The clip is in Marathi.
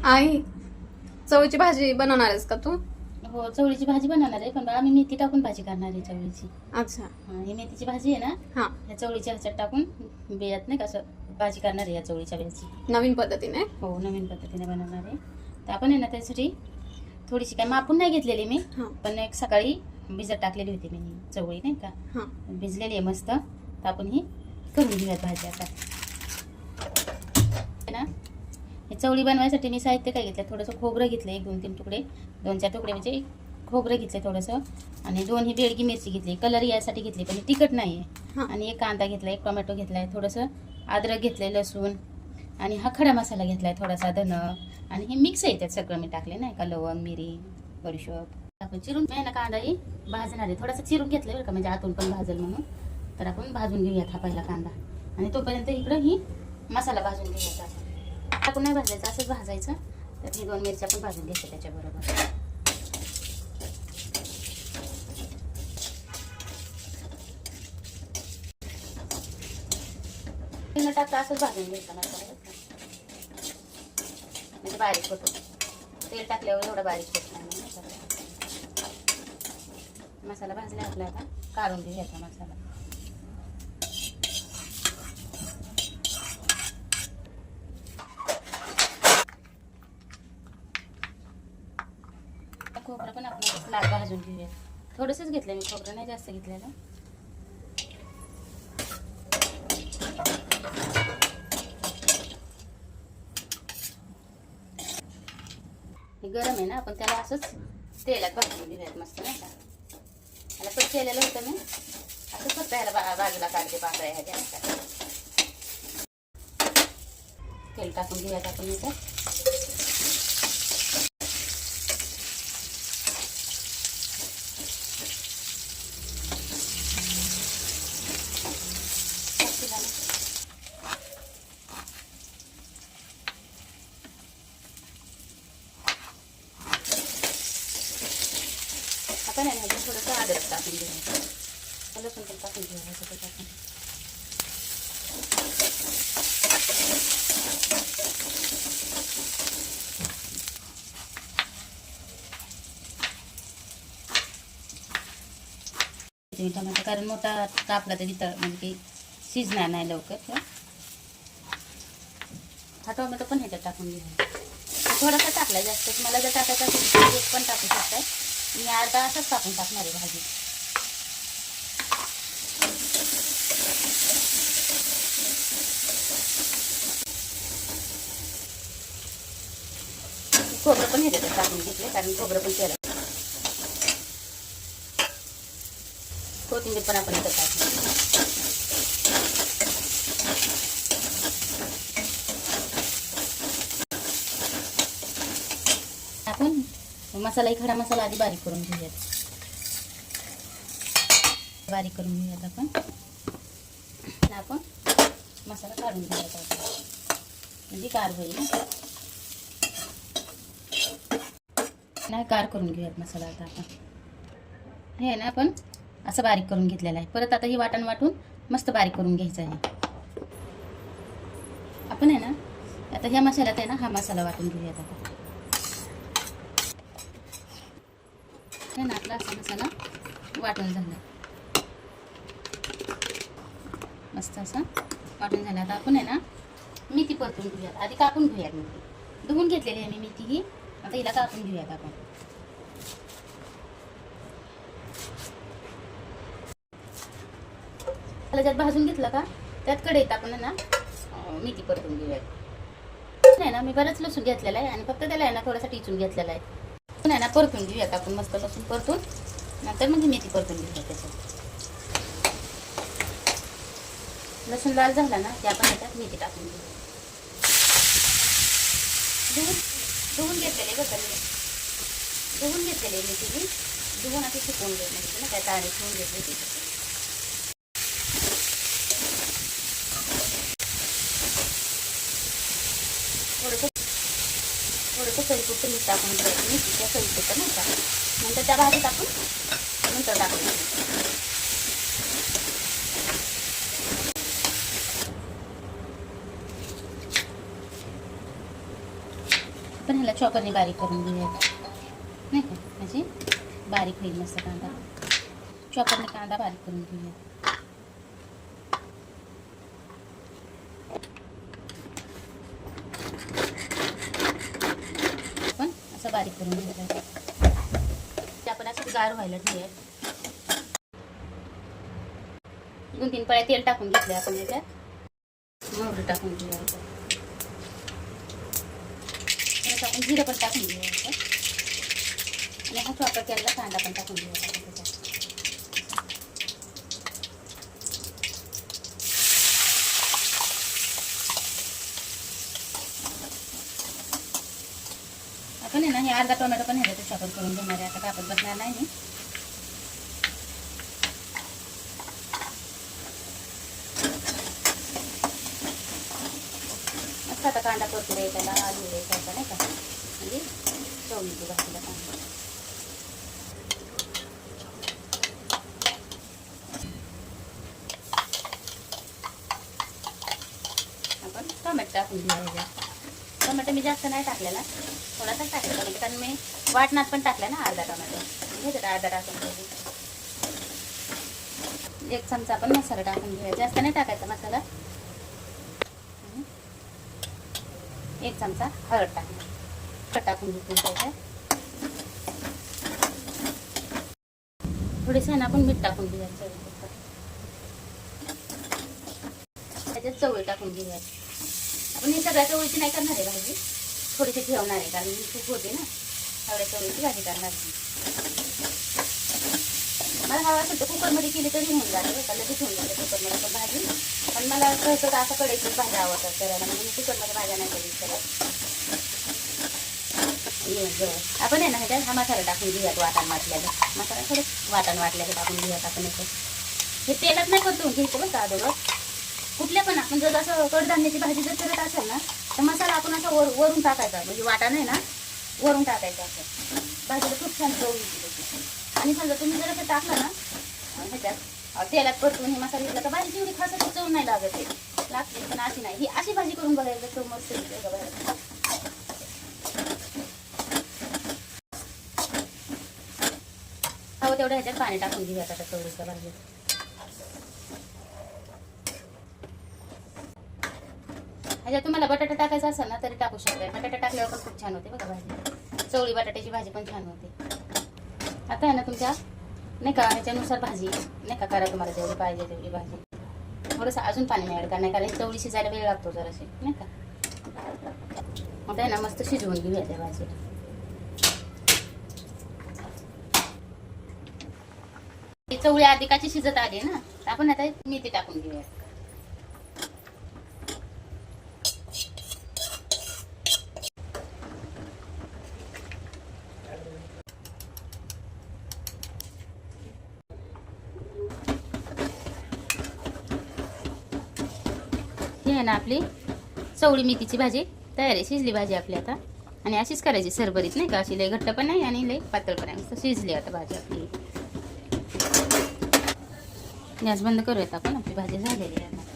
आई, चवळीची भाजी बनवणार आहेस का तू? हो, चवळीची भाजी बनवणार आहे, पण आम्ही मेथी टाकून भाजी करणार आहे चवळीची. अच्छा. ही मेथीची भाजी आहे ना, हा, ह्या चवळीच्या ह्याच्यात टाकून बियात नाही कसं भाजी करणार आहे या चवळीच्या बियाची. नवीन पद्धतीने. हो, नवीन पद्धतीने बनवणार आहे. तर आपण आहे ना त्यासाठी थोडीशी काय मापून नाही घेतलेली मी, हा पण एक सकाळी भिजत टाकलेली होती मी चवळी नाही का, हा भिजलेली आहे मस्त. तर आपण ही करून घेऊयात भाजी आता है ना. हे चवळी बनवायसाठी मी साहित्य काय घेतलं, थोडंसं खोबरं घेतलं, 1-2-3 तुकडे, 2-4 तुकडे म्हणजे खोबरं घेतले थोडंसं, आणि 2 ही बेडगी मिरची घेतली, कलर यासाठी घेतली पण तिखट नाही आहे. हा. आणि 1 कांदा घेतला, 1 टोमॅटो घेतलाय, थोडंसं अद्रक घेतलंय, लसूण, आणि हा खडा मसाला घेतलाय थोडासा, धन, आणि हे मिक्स आहे त्यात सगळं मी टाकले नाही का, लवंग, मिरी, बडीशोप. आपण चिरून ना कांदाही भाजणार आहे, थोडासा चिरून घेतलाय बरं का, म्हणजे आतून पण भाजल म्हणून. तर आपण भाजून घेऊयात हा पहिला कांदा, आणि तोपर्यंत इकडं ही मसाला भाजून घेऊयात. टाकून नाही भाजायचं, असंच भाजायचं. तर ही 2 मिरच्या पण भाजून घ्यायच्या त्याच्याबरोबर. न टाकता असंच भाजून घ्यायचं मसाला, म्हणजे बारीक होतो. तेल टाकल्यावर एवढा बारीक होत नाही मसाला. भाजला आपला, आता काढून घ्यायचा मसाला. खोबरं पण आपण लाल भाजून घेऊया. थोडंसंच घेतलं मी खोबरं, नाही जास्त घेतलेलं. हे गरम आहे ना, आपण त्याला असंच तेलात भाजून घेऊयात मस्त नाही का. त्याला पण केलेलं होतं मी, असंच फक्त ह्याला बाजूला काढते पाकळ्या ह्याच्या नाही का. तेल टाकून घेऊयात आपण इथं. आपण आहे ना थोडंसं अद्रक टाकून घेऊया, लसूण पण टाकून घेऊया सगळं टाकून. टमाटर कारण मोठा कापला तरी म्हणजे काही शिजणार नाही लवकर. हा टोमॅटो पण ह्याच्यात टाकून घेऊया. थोडासा टाकला, जास्त मला जर टाकायचा असेल तर एक पण टाकू शकताय. मी अर्धा असाच टाकून टाकणार आहे भाजी. खोबरं पण ह्याच्यात टाकून घेतले, कारण खोबरं पण केलं. कोथिंबीर पण आपण इथं टाकली. आपण मसाला, खडा मसाला आधी बारीक करून घेऊयात. बारीक करून घेऊयात आपण मसाला काढून घेऊयात, म्हणजे कार होईल नाही. कार करून घेऊयात मसाला आता आपण. हे ना आपण असं बारीक करून घेतलेलं आहे. परत आता ही वाटण वाटून मस्त बारीक करून घ्यायचं आहे. आपण आहे ना आता ह्या मसाल्यात आहे ना हा मसाला वाटून घेऊयात आता. हे ना आपला असा मसाला वाटून झाला, मस्त असा वाटून झाला. आता आपण आहे ना मेथी परतून घेऊयात. आधी कापून घेऊयात मेथी, धुवून घेतलेली आहे मी मेथी ही. आता हिला कापून घेऊयात आपण. ज्यात भाजून घेतलं का त्यात कढईत आपण ना मेथी परतून घेऊयात. नाही ना मी बरंच लसूण घेतलेला आहे, आणि फक्त त्याला आहे ना थोडासा टिचून घेतलेला आहे. नाही ना परतून घेऊयात आपण मस्त, लसूण परतून नंतर म्हणजे मेथी परतून घेऊयात. त्याच्यात लसूण लाल झाला ना की आपण त्याच्यात मेथी टाकून घेऊ. धुवून घेतलेले बघा, धुवून घेतलेले मेथी, धुवून अशी सुकवून घेतली ना, त्यात आणि ठेवून घेतली. थोडंसं चवीपुरतं मीठ टाकून घ्यायचं, मेथीच्या चवीपुरतं नाही का. नंतर त्या भाजीत आपण नंतर टाकून पण ह्याला चॉपरने बारीक करून घेऊया नाही का, म्हणजे बारीक होईल मस्त कांदा. चॉपरने कांदा बारीक करून घेऊया. पण असं बारीक करून घ्यायचं. ते आपण असं गार व्हायला ठेवूया. 2-3 पळ्या तेल टाकून घेतले आपण याच्यात. मोहरी टाकून घेऊया. परत आपण जिरं पण टाकून घेऊया याच्यात. आणि हा चॉपर केलेला कांदा पण टाकून घेऊया त्याच्यात. आपण आहे ना हे अर्धा टोमॅटो पण ह्याच्यात चॉपर करून घेणार आहे. आता कापत बसणार नाही मी. मस्त आता कांदा परतू द्यायचा, लाल होऊ द्यायचा नाही का, म्हणजे चवळीची भाजीला कांदा. आपण टोमॅटो टाकून घेऊया. टोमॅटो मी जास्त नाही टाकलेला, थोडासा टाकला टोमॅटो, कारण मी वाटणात पण टाकला ना अर्धा टोमॅटो. घेते अर्धा टाकून घ्यायची. 1 चमचा आपण मसाला टाकून घेऊया. जास्त नाही टाकायचा मसाला. 1 चमचा हळद टाकून घेतो त्याच्यात. थोडेसे ना आपण मीठ टाकून घेऊया. त्याच्यात चवळी टाकून घेऊया. आपण हे सगळ्या चवळीची नाही करणार आहे भाजी, थोडीशी ठेवणार आहे, कारण मी खूप होते ना एवढ्या चवळीची भाजी करणार आहे. मला हवा असेल तर कुकरमध्ये केली तरी होऊन जाते, लगेच होऊन जाते कुकरमध्ये पण भाजी. पण मला कसं तर असं कढईतच भाजी आवडतात करायला, म्हणजे मी कुकरमध्ये भाज्या नाही कधी करत. आपण आहे ना ह्याच्यात हा मसाला टाकून घेऊयात. वाटण वाटलेलं मसाला, थोडं वाटण वाटलेलं टाकून घेऊयात आपण याच्यात. हे तेलात नाही परतून घ्यायचं बरं का अगोदर. कुठल्या पण आपण जर असं कडधान्याची भाजी जर करत असेल ना तर मसाला आपण असा वरून टाकायचा, म्हणजे वाटण आहे ना वरून टाकायचं. असं भाजीला खूप छान चव येते त्याची. आणि समजा तुम्ही जर असं टाकलं ना ह्याच्यात तेलात परतून हे मसाला घेतला तर भाजी एवढी खास चव नाही लागत आहे, लागते पण अशी नाही. ही अशी भाजी करून बघायचं, चव मस्त येते बघायला. हवं तेवढं ह्याच्यात पाणी टाकून घेऊयात आता चवळीच्या भाजीत. ह्याच्यात तुम्हाला बटाटा टाकायचा असेल ना तरी टाकू शकता. बटाटा टाकल्यावर पण खूप छान होते बघा भाजी. चवळी बटाट्याची भाजी पण छान होते. आता आहे ना तुमच्या नाही का ह्याच्यानुसार भाजी नाही का करा, तुम्हाला जेवढी पाहिजे तेवढी भाजी. थोडंसं अजून पाणी मिळेल का नाही, कारण चवळी शिजायला वेळ लागतो जराशी नाही का. आता आहे ना मस्त शिजवून घेऊया त्या भाजी. चवळी अधिकाची शिजत आली ना, आपण आता मेथी टाकून घेऊया. ही आहे ना आपली चवळी मेथीची भाजी तयार आहे. शिजली भाजी आपली आता. आणि अशीच करायची सरभरीत नाही का, अशी लय घट्ट पण नाही आणि लय पातळ पण नाही, शिजली आता भाजी आपली. गॅस बंद करूयात आपण, आपली भाजी झालेली आहे.